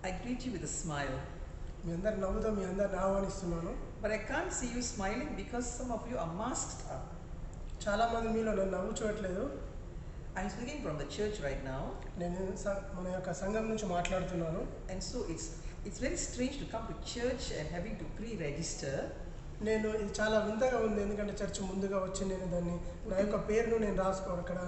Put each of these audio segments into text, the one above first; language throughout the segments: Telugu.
I greet you with a smile. మీ అందరి నవ్వుతో మీ అందరిని ఆహ్వానిస్తున్నాను. But I can't see you smiling because some of you are masked up. చాలామంది మీలో నన్ను నవ్వు చూడట్లేదు. I'm speaking from the church right now. నేను మన యొక్క సంఘం నుంచి మాట్లాడుతున్నాను. And so it's very strange to come to church and having to pre-register. నేను ఇది చాలా వింతగా ఉంది, ఎందుకంటే చర్చ్ ముందుగా వచ్చి నేను దాన్ని నా యొక్క పేరును నేను అక్కడ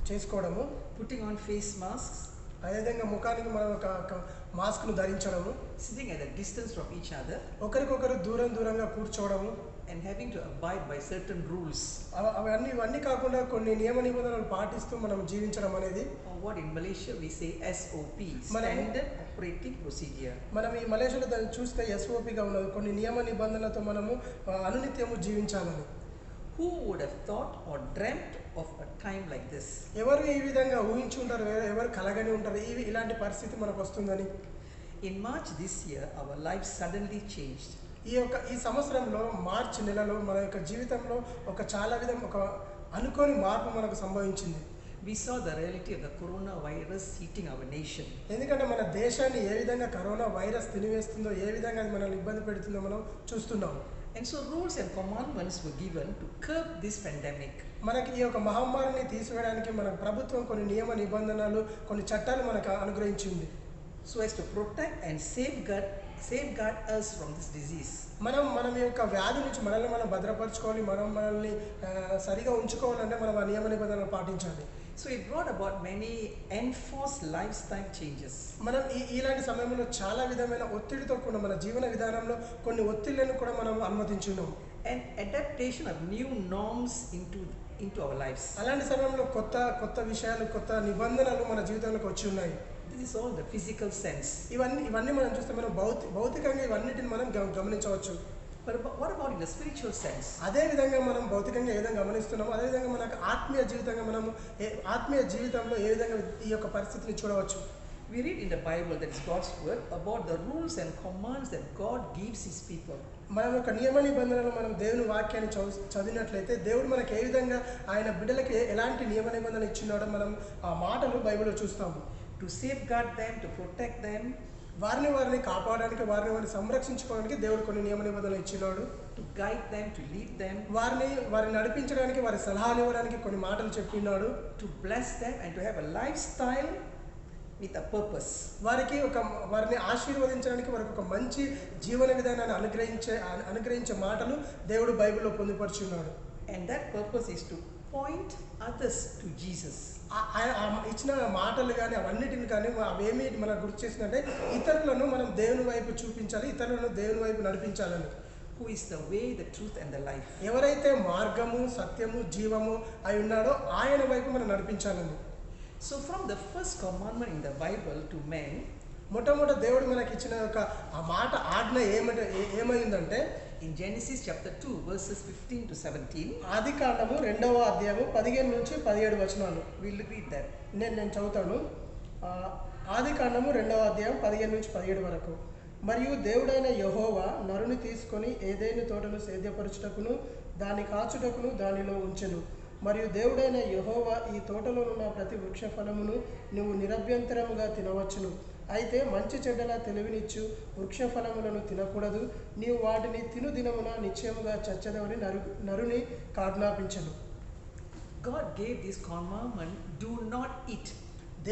చేసుకోవడము, putting on face masks, అదేవిధంగా ముఖానికి మనం ఒక మాస్క్ను ధరించడము, sitting at a distance from each other, ఒకరికొకరు దూరంగా కూర్చోవడము, and having to abide by certain rules. ఇవన్నీ కాకుండా కొన్ని నియమ నిబంధనలు పాటిస్తూ మనం జీవించడం అనేది, or what in Malaysia we say SOP, Standard Operating Procedure. మనం ఈ మలేషియాలో దాన్ని చూస్తే SOPగా ఉన్నది, కొన్ని నియమ నిబంధనలతో మనము అనునిత్యము జీవించాలని. Who would have thought or dreamt of a time like this? ఎవరు ఈ విధంగా ఊహించి ఉంటారు, ఎవరు కలగని ఉంటారు ఇలాంటి పరిస్థితి మనకు వస్తుందని. In March this year our lives suddenly changed. ఈ సంవత్సరంలో మార్చి నెలలో మన యొక్క జీవితంలో ఒక అనుకోని మార్పు మనకు సంభవించింది. We saw the reality of the coronavirus hitting our nation. ఎందుకంటే మన దేశాన్ని ఏ విధంగా కరోనా వైరస్ తినివేస్తుందో, ఏ విధంగా అది మనల్ని ఇబ్బంది పెడుతుందో మనం చూస్తున్నాం. And so rules and commandments were given to curb this pandemic. మనకి ఈ యొక్క మహమ్మారిని తీసివేయడానికి మన ప్రభుత్వం కొన్ని నియమ నిబంధనలు, కొన్ని చట్టాలు మనకు అనుగ్రహించింది. So as to protect and safeguard us from this disease. మనం ఈ యొక్క వ్యాధి నుంచి మనల్ని మనం భద్రపరచుకోవాలి, మనల్ని సరిగా ఉంచుకోవాలంటే మనం ఆ నియమ నిబంధనలు పాటించాలి. So it brought about many enforced lifestyle changes. మనం ఇలాంటి సమయంలో చాలా విధమైన ఒత్తిడితో కూడిన మన జీవన విధానంలో కొన్ని ఒత్తిళ్లను కూడా మనం అనుమతించున్నాం. And adaptation of new norms into our lives. అలాంటి సమయంలో కొత్త విషయాలు, కొత్త నిబంధనలు మన జీవితంలోకి వచ్చి ఉన్నాయి. This is all the physical sense. ఇవన్నీ మనం చూస్తే మనం భౌతికంగా ఇవన్నిటిని మనం గమనించవచ్చు. But what about in the spiritual sense? అదే విధంగా మనం భౌతికంగా ఏ విధంగా గమనిస్తున్నామో అదే విధంగా మనకు ఆత్మీయ జీవితంలో ఏ విధంగా ఈ యొక్క పరిస్థితిని చూడవచ్చు. We read in the Bible, that is God's word, about the rules and commands that God gives his people. మనం యొక్క నియమ నిబంధనలు మనం దేవుని వాక్యాన్ని చదివినట్లయితే దేవుడు మనకి ఏ విధంగా ఆయన బిడ్డలకి ఎలాంటి నియమ నిబంధనలు ఇచ్చినాడో మనం ఆ మాటలు బైబిల్లో చూస్తాము. To safeguard them, to protect them, వారిని కాపాడడానికి, వారిని సంరక్షించుకోవడానికి దేవుడు కొన్ని నియమ నిబంధనలు ఇచ్చినాడు. to guide them, to lead them, వారిని నడిపించడానికి, వారి సలహాలు ఇవ్వడానికి కొన్ని మాటలు చెప్పినాడు. to bless them and to have a lifestyle with a purpose. వారిని ఆశీర్వదించడానికి, వారికి ఒక మంచి జీవన విధానాన్ని అనుగ్రహించే మాటలు దేవుడు బైబిల్లో పొందుపరుచున్నాడు. And that purpose is to point others to Jesus. ఇచ్చిన మాటలు కానీ అవన్నిటిని కానీ అవేమి మనకు గుర్తు చేసిందంటే ఇతరులను మనం దేవుని వైపు చూపించాలి, ఇతరులను దేవుని వైపు నడిపించాలని. Who is the way, the truth and the life. ఎవరైతే మార్గము, సత్యము, జీవము అయి ఉన్నాడో ఆయన వైపు మనం నడిపించాలని. So from the first commandment in the Bible to men, మొట్టమొదట దేవుడు మనకి ఇచ్చిన ఆ మాట ఆజ్ఞ ఏమైందంటే in Genesis chapter 2 verses 15 to 17, ఆదికాండము 2వ అధ్యాయము 15 నుంచి 17 వచనాలు. we'll read that. నేను చదువుతాను. ఆదికాండము 2వ అధ్యాయం 15 నుంచి 17 వరకు. మరియు దేవుడైన యెహోవా నరుని తీసుకొని ఏదైనా తోటను సేద్యపరచుటకును దాని కాచుటకును దానిలో ఉంచెను. మరియు దేవుడైన యెహోవా ఈ తోటలోనున్న ప్రతి వృక్ష ఫలమును నువ్వు నిరభ్యంతరముగా తినవచ్చును, అయితే మంచి చెడ్డల తెలివినిచ్చు వృక్ష ఫలములను తినకూడదు, నీవు వాటిని తిను దినమున నిశ్చయముగా చచ్చదవని నరుని ఆజ్ఞాపించెను. God gave this commandment, do not eat.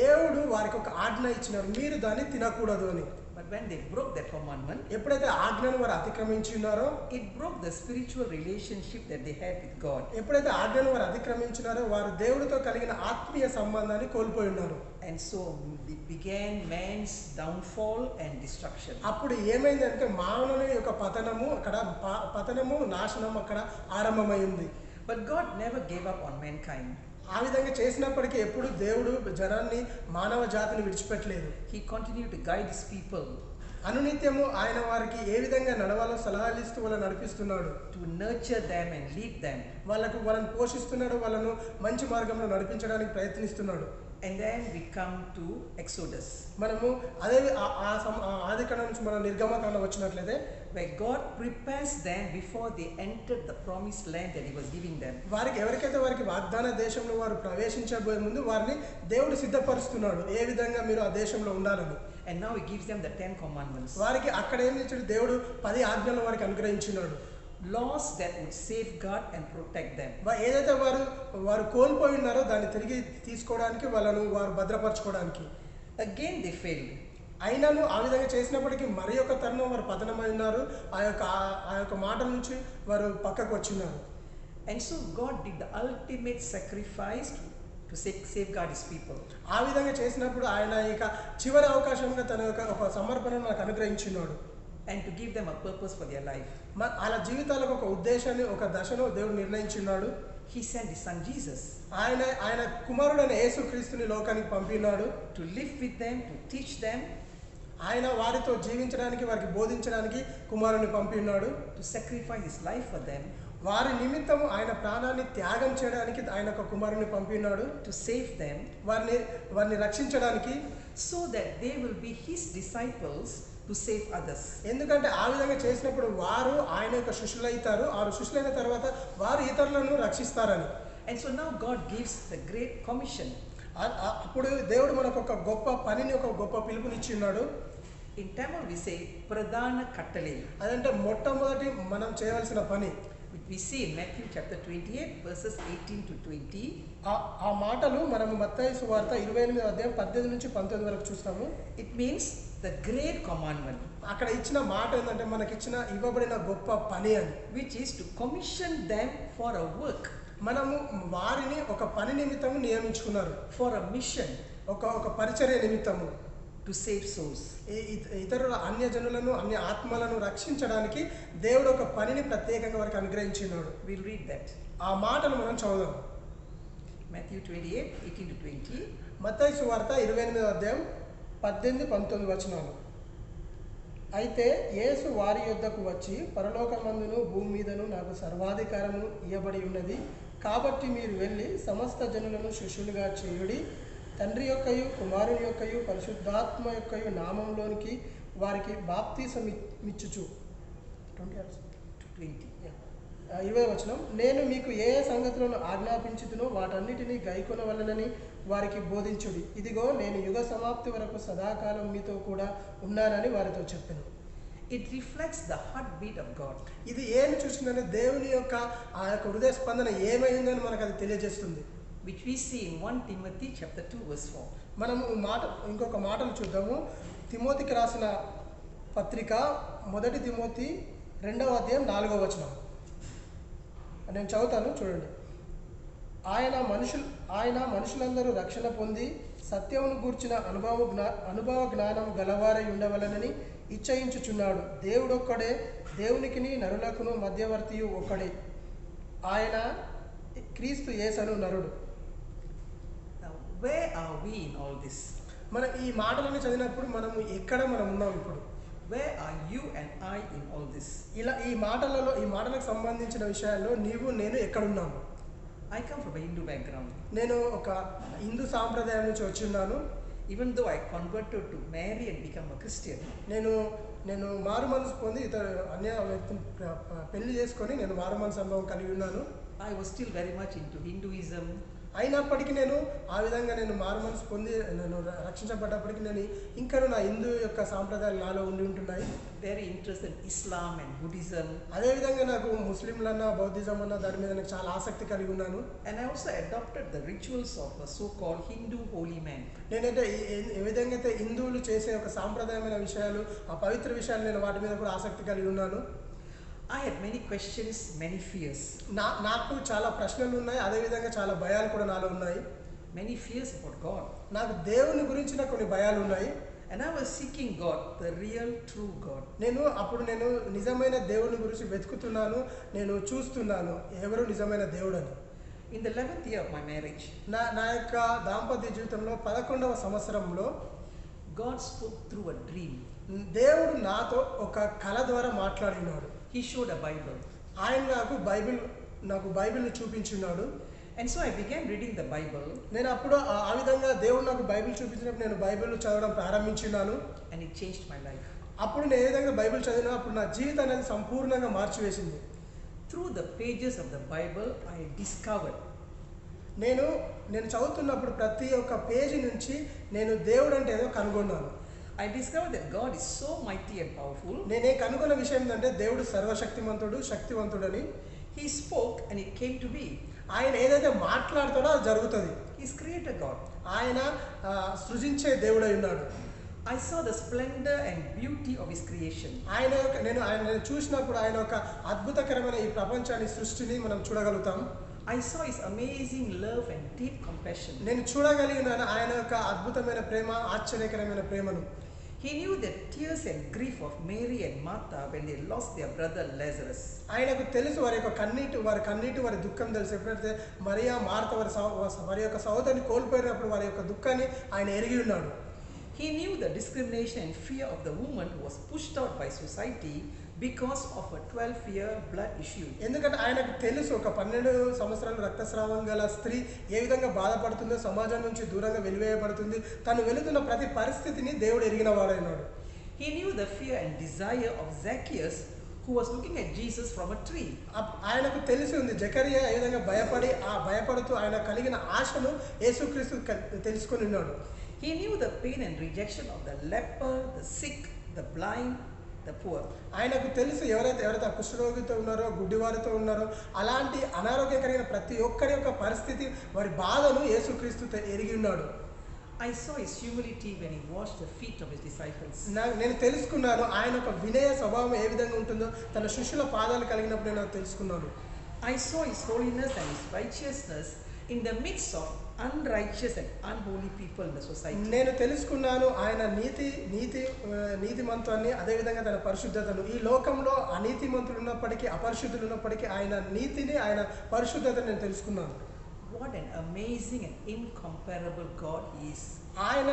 దేవుడు వారికి ఒక ఆజ్ఞ ఇచ్చినారు, మీరు దాన్ని తినకూడదు అని. But when they broke that commandment, ఎప్పుడైతే ఆజ్ఞను వారు అతిక్రమించి ఉన్నారో, it broke the spiritual relationship that they had with God. ఎప్పుడైతే ఆజ్ఞను వారు అతిక్రమించినారో వారు దేవుడితో కలిగిన ఆత్మీయ సంబంధాన్ని కోల్పోయి ఉన్నారు. And so it began man's downfall and destruction. అప్పుడు ఏమైందంటే మానవుని యొక్క పతనము నాశనం అక్కడ ఆరంభమైంది. But God never gave up on mankind. ఆ విధంగా చేసినప్పటికీ ఎప్పుడు దేవుడు జనాన్ని, మానవ జాతిని విడిచిపెట్టలేదు. He continued to guide his people. అనునిత్యము ఆయన వారికి ఏ విధంగా నడవాలో సలహాలు ఇస్తూ వాళ్ళని నడిపిస్తున్నాడు. To nurture them and lead them. వాళ్ళని పోషిస్తున్నాడు, వాళ్ళను మంచి మార్గంలో నడిపించడానికి ప్రయత్నిస్తున్నాడు. And then we come to Exodus, మనము అదే ఆదికాండం నుంచి మనం నిర్గమకాండం వచ్చినట్లయితే where God prepares them before they entered the promised land that He was giving them. వారికి ఎవరికైతే వారికి వాగ్దాన దేశంలో వారు ప్రవేశించబోయే ముందు వారిని దేవుడు సిద్ధపరుస్తున్నాడు ఏ విధంగా మీరు ఆ దేశంలో ఉండాలని. And now He gives them the 10 commandments. వారికి అక్కడ ఏం చేశాడు, దేవుడు 10 ఆజ్ఞలు వారికి అనుగ్రహించినాడు. Laws that would safeguard and protect them. ఏదైతే వారు కోల్పోయి ఉన్నారో దాన్ని తిరిగి తీసుకోవడానికి వాళ్ళను వారు భద్రపరచుకోవడానికి. Again they failed. అయినను ఆ విధంగా చేసినప్పటికీ మరి ఒక తరుణం వారు పతనమై ఉన్నారు. ఆ యొక్క మాటల నుంచి వారు పక్కకు వచ్చిన్నారు. And so God did the ultimate sacrifice to safeguard His people. ఆ విధంగా చేసినప్పుడు ఆయన ఇక చివరి అవకాశంగా తన యొక్క ఒక సమర్పణను మనకు అనుగ్రహించినాడు. And to give them a purpose for their life. అలా జీవితాలకు ఒక ఉద్దేశాన్ని ఒక దశను దేవుడు నిర్ణయించున్నాడు. He sent His son Jesus ఆయన కుమారుడైన యేసుక్రీస్తుని లోకానికి పంపినాడు. to live with them, to teach them, ఆయన వారితో జీవించడానికి వారికి బోధించడానికి కుమారుని పంపినాడు. to sacrifice His life for them, వారి నిమిత్తము ఆయన ప్రాణాన్ని త్యాగం చేయడానికి ఆయన ఒక కుమారుని పంపినాడు. to save them, వారిని రక్షించడానికి, so that they will be His disciples to save others. ఎందుకంటే ఆ విధంగా చేసినప్పుడు వారు ఆయన యొక్క శిష్యులైతారు. ఆ శిష్యులైన తర్వాత వారు ఇతరులను రక్షిస్తారని. And so now God gives the great commission. అప్పుడు దేవుడు మనకు ఒక గొప్ప పనిని ఒక గొప్ప పిలుపునిచ్చి ఉన్నాడు. In Tamil we say pradana kattale. అదంటే మొట్టమొదటి మనం చేయవలసిన పని. We see in Matthew chapter 28 verses 18 to 20. ఆ మాటలు మనము మత్తయి సువార్త 28వ అధ్యాయం 18 నుంచి 19 వరకు చూస్తాము. It means the great commandment. అక్కడ ఇచ్చిన మాట ఏంటంటే మనకిచ్చిన ఇవ్వబడిన గొప్ప పని అని, which is to commission them for a work. మనము వారిని ఒక పని నిమిత్తము నియమించుకున్నారు. For a mission. ఒక పరిచర్య నిమిత్తము. To save souls. ఇతరుల అన్యజనులను అన్య ఆత్మలను రక్షించడానికి దేవుడు ఒక పనిని ప్రత్యేకంగా వారికి అనుగ్రహించినాడు. We'll read that. ఆ మాటలు మనం చదువుదాం. Matthew 28 18 to 20. మత్తయి సువార్త 28వ అధ్యాయం 18-19 వచనాలు. అయితే యేసు వారి యొద్దకు వచ్చి, పరలోకమందును భూమి మీదను నాకు సర్వాధికారము ఇయ్యబడి ఉన్నది, కాబట్టి మీరు వెళ్ళి సమస్త జనులను శిష్యులుగా చేయుడి, తండ్రి యొక్కయు కుమారుని యొక్కయు పరిశుద్ధాత్మ యొక్కయు నామంలోనికి వారికి బాప్తీసమిచ్చుచు. 20వ వచనం. నేను మీకు ఏ సంగతులను ఆజ్ఞాపించుతునో వాటన్నిటినీ గైకొనవలెనని వారికి బోధించుడి. ఇదిగో నేను యుగ సమాప్తి వరకు సదాకాలం మీతో కూడా ఉన్నానని వారితో చెప్పాను. It reflects the heartbeat of God. ఇది ఏమి చూసిందంటే దేవుని యొక్క ఆ యొక్క హృదయ స్పందన ఏమైందని మనకు అది తెలియజేస్తుంది. Which we see in 1 Timothy chapter 2 verse 4. మనము ఇంకొక మాటలు చూద్దాము. తిమోతికి రాసిన పత్రిక 1 తిమోతి 2వ అధ్యాయం 4వ వచనం. నేను చదువుతాను, చూడండి. ఆయన మనుషులందరూ రక్షణ పొంది సత్యమును గూర్చిన అనుభవ జ్ఞానం గలవారై ఉండవలనని ఇచ్చయించుచున్నాడు. దేవుడొక్కడే, దేవునికిని నరులకును మధ్యవర్తియు ఒక్కడే, ఆయన క్రీస్తు యేసను నరుడు. Now where are we in all this? మనం ఈ మాటలను చదివినప్పుడు ఎక్కడ మనం ఉన్నాం ఇప్పుడు? Where are you and I in all this? ఇలా ఈ మాటలకు సంబంధించిన విషయాల్లో నీవు నేను ఎక్కడున్నాము? I come from a Hindu background. నేను ఒక హిందూ సాంప్రదాయం నుంచి వచ్చి ఉన్నాను. Even though I converted to marry and become a Christian, నేను మారు మనసు పొంది అన్య వ్యక్తిని పెళ్లి చేసుకొని నేను మారు మనసు అనుభవం కలిగి ఉన్నాను. I was still very much into Hinduism. అయినప్పటికీ ఆ విధంగా నేను మారు మనసు పొంది నేను రక్షించబడ్డప్పటికీ నేను ఇంకా నా హిందూ యొక్క సాంప్రదాయాలు నాలో ఉంటున్నాయి. Very interested in Islam and Buddhism. అదేవిధంగా నాకు ముస్లింలన్నా బౌద్ధిజం అన్న దాని మీద నాకు చాలా ఆసక్తి కలిగి ఉన్నాను. And I also adopted the rituals of a so-called Hindu holy man. నేనైతే ఏ విధంగా అయితే హిందువులు చేసే ఒక సాంప్రదాయమైన విషయాలు, ఆ పవిత్ర విషయాలు, నేను వాటి మీద కూడా ఆసక్తి కలిగి ఉన్నాను. I had many questions, many fears. నాకు చాలా ప్రశ్నలు ఉన్నాయి, అదేవిధంగా చాలా భయాలు కూడా నాలో ఉన్నాయి. Many fears about God. నాకు దేవుని గురించిన కొన్ని భయాలు ఉన్నాయి. And I was seeking God, the real true God. నేను నిజమైన దేవుని గురించి వెతుకుతున్నాను, నేను చూస్తున్నాను ఎవరు నిజమైన దేవుడని. In the 11th year of my marriage, నా యొక్క దాంపత్య జీవితంలో 11వ సంవత్సరంలో God spoke through a dream. దేవుడు నాతో ఒక కల ద్వారా మాట్లాడినాడు. He showed a Bible. ఆయన నాకు బైబిల్ని చూపించున్నాడు. And so I began reading the Bible, నేను అప్పుడు ఆ విధంగా దేవుడు నాకు బైబిల్ చూపించినప్పుడు నేను బైబిల్ చదవడం ప్రారంభించినాను. and it changed my life. అప్పుడు నేను ఏ విధంగా బైబిల్ చదివినా అప్పుడు నా జీవితం అనేది సంపూర్ణంగా మార్చివేసింది. Through the pages of the Bible, I discovered నేను చదువుతున్నప్పుడు ప్రతి ఒక్క పేజీ నుంచి నేను దేవుడు అంటే ఏదో కనుగొన్నాను. that God is so mighty and powerful. నేనే కనుగొన్న విషయం ఏంటంటే దేవుడు సర్వశక్తిమంతుడు, శక్తివంతుడని. He spoke and it came to be. ఆయన ఏదైతే మాట్లాడతాడో అది జరుగుతుంది. He is creator God. ఆయన సృజించే దేవుడై ఉన్నాడు. I saw the splendor and beauty of his creation. నేను చూసినప్పుడు ఆయన ఒక అద్భుతకరమైన ఈ ప్రపంచాన్ని సృష్టిని మనం చూడగలుగుతాం. I saw his amazing love and deep compassion. నేను చూడగలిగినాను ఆయన యొక్క అద్భుతమైన ప్రేమ, ఆశ్చర్యకరమైన ప్రేమను. He knew the tears and grief of Mary and Martha when they lost their brother Lazarus. ఆయనకు తెలుసు వారి కన్నీటి వారి దుఃఖం తెలుసు. ఎప్పుడైతే మరియా, మార్త వారి యొక్క సహోదరుని కోల్పోయినప్పుడు వారి యొక్క దుఃఖాన్ని ఆయన ఎరిగి ఉన్నాడు. He knew the discrimination and fear of the woman who was pushed out by society because of a 12-year blood issue. ఎందుకంటే ఆయనకు తెలుసు ఒక 12 సంవత్సరాల రక్తస్రావం గల స్త్రీ ఏ విధంగా బాధపడుతుందో, సమాజం నుంచి దూరంగా వెలివేయబడుతుంది. తను వెళుతున్న ప్రతి పరిస్థితిని దేవుడు ఎరిగిన వాడైనాడు. He knew the fear and desire of Zacchaeus who was looking at Jesus from a tree. ఆయనకు తెలిసి ఉంది జకరియా ఏ విధంగా భయపడుతూ ఆయన కలిగిన ఆశను యేసుక్రీస్తు తెలుసుకొని ఉన్నాడు. He knew the pain and rejection of the leper, the sick, the blind, the poor. ఆయనకు తెలుసు ఎవరైతే కుష్ఠరోగితో ఉన్నారో, గుడ్డివారితో ఉన్నారో, అలాంటి అనారోగ్యకరమైన ప్రతి ఒక్కరి యొక్క పరిస్థితి, వారి బాధను యేసుక్రీస్తు ఎరిగి ఉన్నాడు. I saw his humility when he washed the feet of his disciples. నేను తెలుసుకున్నాను ఆయన ఒక వినయ స్వభావం ఏ విధంగా ఉంటుందో తన శిష్యుల పాదాలు కలిగినప్పుడు నేను తెలుసుకున్నాను. I saw his holiness and his righteousness in the midst of unrighteous and unholy people in the society. నేను తెలుసుకున్నాను ఆయన నీతిమంతాన్ని, అదే విధంగా తన పరిశుద్ధతను. ఈ లోకంలో అనీతిమంతులు ఉన్నప్పటికీ, అపరిశుద్ధులు ఉన్నప్పటికీ ఆయన నీతిని, ఆయన పరిశుద్ధతను నేను తెలుసుకున్నాను. What an amazing and incomparable God he is. ఆయన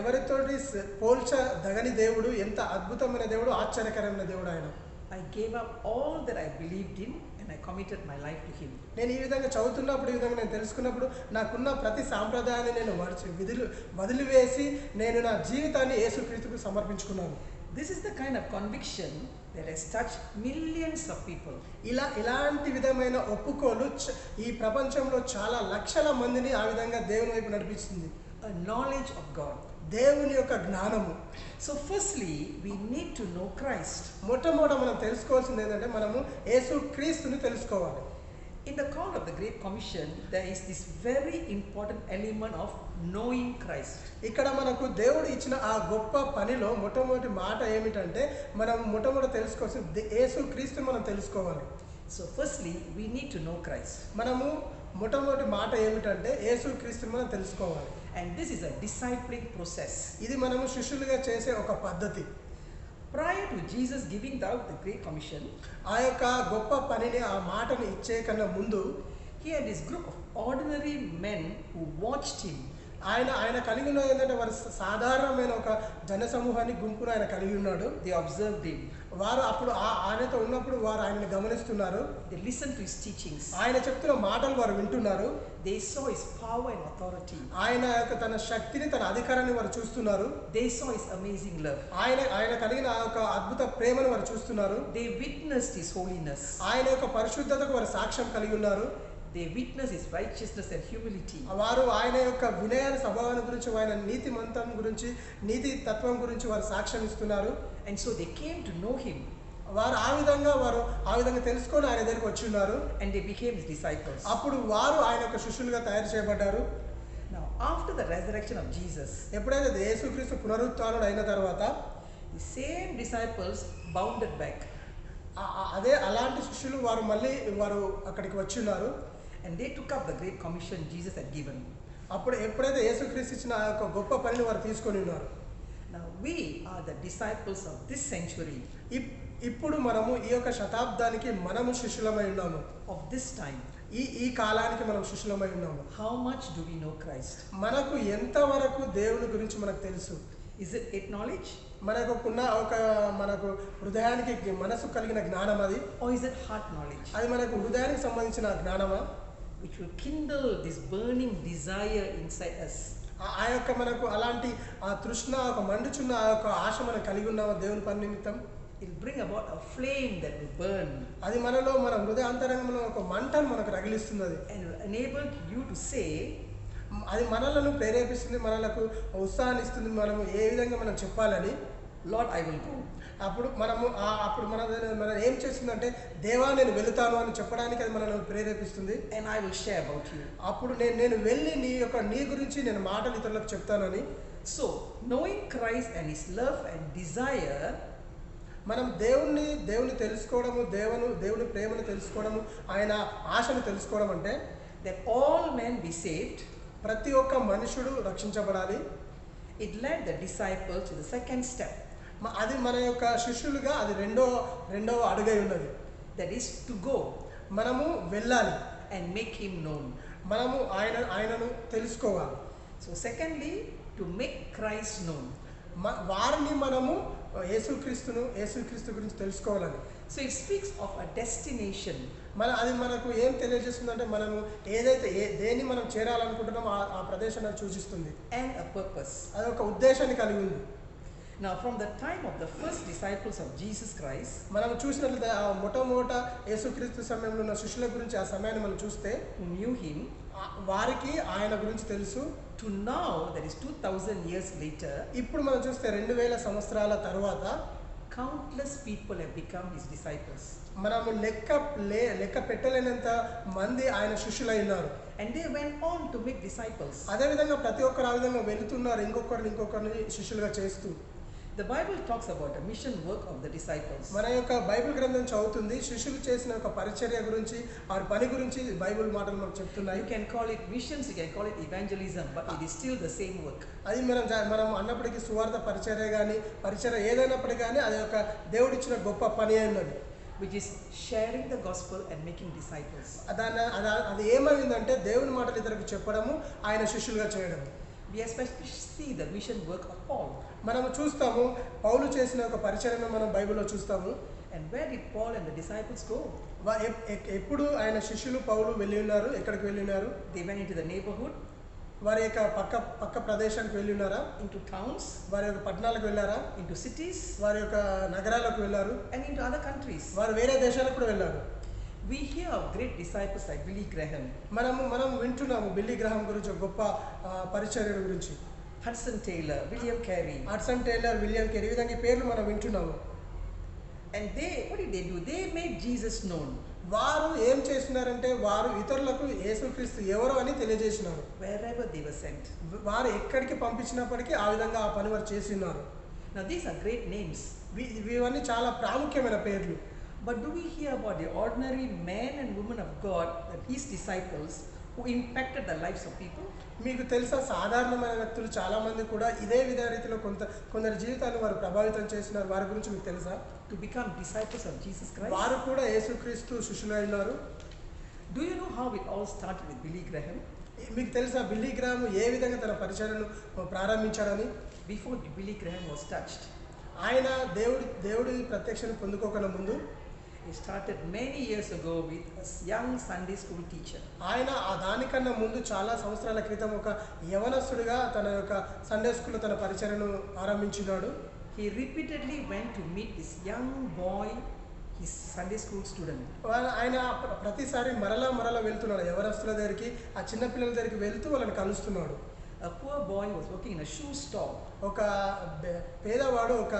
ఎవరితోటి పోల్చదగని దేవుడు, ఎంత అద్భుతమైన దేవుడు, ఆశ్చర్యకరమైన దేవుడు ఆయన. I gave up all that I believed in and I committed my life to him. నేను ఈ విధంగా చదువుతున్నప్పుడు, ఈ విధంగా నేను తెలుసుకున్నప్పుడు నాకున్న ప్రతి సాంప్రదాయాన్ని నేను వదిలివేసి నేను నా జీవితాన్ని యేసుక్రీస్తుకు సమర్పించుకున్నాను. This is the kind of conviction that has touched millions of people. ఇలాంటి విధమైన ఒప్పుకోలు ఈ ప్రపంచంలో చాలా లక్షల మందిని ఆ విధంగా దేవుని వైపు నడిపిస్తుంది. A knowledge of God. దేవుని యొక్క జ్ఞానము. So firstly, we need to know Christ. మొట్టమొదట మనం తెలుసుకోవాల్సింది ఏంటంటే మనము యేసుక్రీస్తుని తెలుసుకోవాలి. In the call of the Great Commission, there is this very important element of knowing Christ. ఇక్కడ మనకు దేవుడు ఇచ్చిన ఆ గొప్ప పనిలో మొట్టమొదటి మాట ఏమిటంటే మనం మొట్టమొదటి తెలుసుకోవాల్సింది యేసుక్రీస్తుని మనం తెలుసుకోవాలి. So firstly, we need to know Christ. మనము మొట్టమొదటి మాట ఏమిటంటే యేసుక్రీస్తుని మనం తెలుసుకోవాలి. And this is a discipling process. ఇది మనము శిష్యులుగా చేసే ఒక పద్ధతి. Prior to Jesus giving out the Great Commission, ఆ యొక్క గొప్ప పనిని, ఆ మాటను ఇచ్చే కన్నా ముందు he had this group of ordinary men who watched him. ఆయన కలిగి ఉన్నది ఏంటంటే వారు సాధారణమైన ఒక జన సమూహాన్ని, గుంపును ఆయన కలిగి ఉన్నాడు. They observed him. వారు అప్పుడు ఆయనతో ఉన్నప్పుడు వారు ఆయనను గమనిస్తున్నారు. They listened to his teachings. ఆయన చెప్తున్న మాటలు వారు వింటున్నారు. They saw his power and authority. ఆయన యొక్క తన శక్తిని, తన అధికారాన్ని వారు చూస్తున్నారు. They saw his amazing love. ఆయన కలిగిన ఆ యొక్క అద్భుత ప్రేమను వారు చూస్తున్నారు. They witnessed his holiness. ఆయన యొక్క పరిశుద్ధతకు వారు సాక్ష్యం కలిగి ఉన్నారు. They witnessed his righteousness and humility. వారు ఆయన యొక్క వినయాల స్వభావాన్ని గురించి, ఆయన నీతిమంతం గురించి, నీతి తత్వం గురించి వారు సాక్ష్యం ఇస్తున్నారు. And so they came to know him. వారు ఆ విధంగా తెలుసుకొని ఆయన దగ్గరికి వచ్చి ఉన్నారు. And they became his disciples. అప్పుడు వారు ఆయన యొక్క శిష్యులుగా తయారు చేయబడ్డారు. Now after the resurrection of Jesus, ఎప్పుడైతే యేసుక్రీస్తు పునరుత్థానుడు అయిన తర్వాత the same disciples bounded back. అలాంటి శిష్యులు వారు అక్కడికి వచ్చి ఉన్నారు. And they took up the Great Commission Jesus had given. అప్పుడు ఎప్పుడైతే యేసుక్రీస్తు ఇచ్చిన ఆ యొక్క గొప్ప పనిని వారు తీసుకొని ఉన్నారు. Now we are the disciples of this century. ఇప్పుడు మనము ఈ యొక్క శతాబ్దానికి మనము శిష్యులమై ఉన్నాము. Of this time. ఈ కాలానికి మనం శిష్యులమై ఉన్నాము. How much do we know Christ? మనకు ఎంత వరకు దేవుని గురించి మనకు తెలుసు? Is it head knowledge? మనకు హృదయానికి మనసు కలిగిన జ్ఞానం అది? Or is it heart knowledge? అది మనకు హృదయానికి సంబంధించిన జ్ఞానమా? which will kindle this burning desire inside us. ఆ యొక్క మనకు అలాంటి ఆ తృష్ణ, ఒక మండుచున్న ఆ యొక్క ఆశ మనం కలిగి ఉన్నామా దేవుని పని నిమిత్తం? It will bring about a flame that will burn అది మనలో మన హృదయాంతరంగంలో ఒక మంటను మనకు రగిలిస్తున్నది. and will enable you to say, అది మనలను ప్రేరేపిస్తుంది, మనలకు ఉత్సాహాన్ని ఇస్తుంది. మనము ఏ విధంగా మనం చెప్పాలని, Lord, I will go. అప్పుడు మనము అప్పుడు మనం ఏం చేస్తుందంటే, దేవా నేను వెళుతాను అని చెప్పడానికి అది మనల్ని ప్రేరేపిస్తుంది. And I will share about you. అప్పుడు నేను వెళ్ళి నీ గురించి నేను మాటలు ఇతరులకు చెప్తానని. So, knowing Christ and His love and desire, మనం దేవుని తెలుసుకోవడము, దేవుని ప్రేమను తెలుసుకోవడము, ఆయన ఆశను తెలుసుకోవడం అంటే that all men be saved, ప్రతి ఒక్క మనుషుడు రక్షించబడాలి. it led the disciples to the second step, అది మన యొక్క శిష్యులుగా అది రెండవ అడుగై ఉన్నది. that is to go మనము వెళ్ళాలి, and make Him known. మనము ఆయనను తెలుసుకోవాలి. So secondly, to make Christ known. వారిని మనము యేసుక్రీస్తు గురించి తెలుసుకోవాలని. So it speaks of a destination. అది మనకు ఏం తెలియజేస్తుందంటే, మనము ఏదైతే దేన్ని మనం చేరాలనుకుంటున్నామో ఆ ప్రదేశాన్ని సూచిస్తుంది. And a purpose. అది ఒక ఉద్దేశాన్ని కలిగి ఉంది. Now from the time of the first disciples of Jesus Christ, మనం చూసినట్లయితే ఆ మొట్టమొదట యేసుక్రీస్తు సమయంలో ఉన్న శిష్యుల గురించి ఆ సమయాన్ని మనం చూస్తే, who knew Him, వారికి ఆయన గురించి తెలుసు. to now, that is 2000 years later, ఇప్పుడు మనం చూస్తే 2000 సంవత్సరాల తర్వాత countless people have become His disciples. మనము లెక్క పెట్టలేనంత మంది ఆయన శిష్యులై ఉన్నారు. And they went on to make disciples. అదే విధంగా ప్రతి ఒక్కరు ఆ విధంగా వెళుతున్నారు, ఇంకొకరిని శిష్యులుగా చేస్తూ. The Bible talks about the mission work of the disciples. మన యొక్క బైబిల్ గ్రంథం చదువుతుంది, శిష్యులు చేసిన ఒక పరిచర్య గురించి, వారి పని గురించి బైబిల్ మాటలు మనకు చెప్తున్నాయి. You can call it missions, you can call it evangelism, but it is still the same work. అది మనం అన్నప్పటికీ సువార్త పరిచర్య కానీ, పరిచర్య ఏదైనప్పటికీ కానీ అది ఒక దేవుడిచ్చిన గొప్ప పని అయినది, which is sharing the gospel and making disciples. అది ఏమైందంటే దేవుని మాటలు ఇతరులకు చెప్పడము, ఆయన శిష్యులుగా చేయడం. We especially see the mission work of Paul. మనము చూస్తాము పౌలు చేసిన ఒక పరిచర్యను మనం బైబిల్లో చూస్తాము. And where did Paul and the disciples go? ఎప్పుడు ఆయన శిష్యులు పౌలు వెళ్ళి ఉన్నారు, ఎక్కడికి వెళ్ళి ఉన్నారు? They went into the neighborhood, వారి యొక్క పక్క ప్రదేశానికి వెళ్ళి ఉన్నారా? into towns, వారి యొక్క పట్టణాలకు వెళ్ళారా? into cities, వారి యొక్క నగరాలకు వెళ్ళారు, and into other countries. వారు వేరే దేశాలకు కూడా వెళ్ళారు. We hear of great disciples like Billy Graham, మనం వింటున్నాము బిల్లీ గ్రహాం గురించి, ఒక గొప్ప పరిచర్య గురించి. Hudson Taylor, William Carey. Hudson Taylor, William Carey, ఈ విధంగా ఈ పేర్లు మనం వింటున్నాము. And what did they do? They made Jesus known. వారు ఏం చేస్తున్నారంటే, వారు ఇతరులకు యేసుక్రీస్తు ఎవరు అని తెలియజేసినారు. Wherever they were sent. వారు ఎక్కడికి పంపించినప్పటికీ ఆ విధంగా ఆ పని వారు చేస్తున్నారు. Now these are great names. ఇవన్నీ చాలా ప్రాముఖ్యమైన పేర్లు. But do we hear about the ordinary men and women of God, that His disciples, who impacted the lives of people? మీకు తెలుసా, సాధారణమైన వ్యక్తులు చాలా మంది కూడా ఇదే రీతిలో కొందరి జీవితాన్ని వారు ప్రభావితం చేసినారు. వారి గురించి మీకు తెలుసా? To become disciples of Jesus Christ. వారు కూడా యేసుక్రీస్తు శిష్యులై ఉన్నారు. Do you know how it all started with Billy Graham? మీకు తెలుసా బిల్లీ గ్రామ్ ఏ విధంగా తన పరిచర్యను ప్రారంభించాడని? Before Billy Graham was touched, ఆయన దేవుడి ప్రత్యక్షను పొందుకోకన ముందు he started many years ago with a young Sunday school teacher. ఆయన దానికన్నా ముందు చాలా సంవత్సరాల క్రితం ఒక యవనస్తుడిగా తన యొక్క సండే స్కూల్లో తన పరిచర్యను ఆరంభించినాడు. He repeatedly went to meet this young boy, his Sunday school student. ఆయన ప్రతిసారి మరలా వెళ్తున్నాడు యవనస్తుల దగ్గరికి, ఆ చిన్న పిల్లల దగ్గరికి వెళ్తూ వాళ్ళని కలుస్తున్నాడు. A poor boy was working in a shoe store. ఒక పేదవాడు ఒక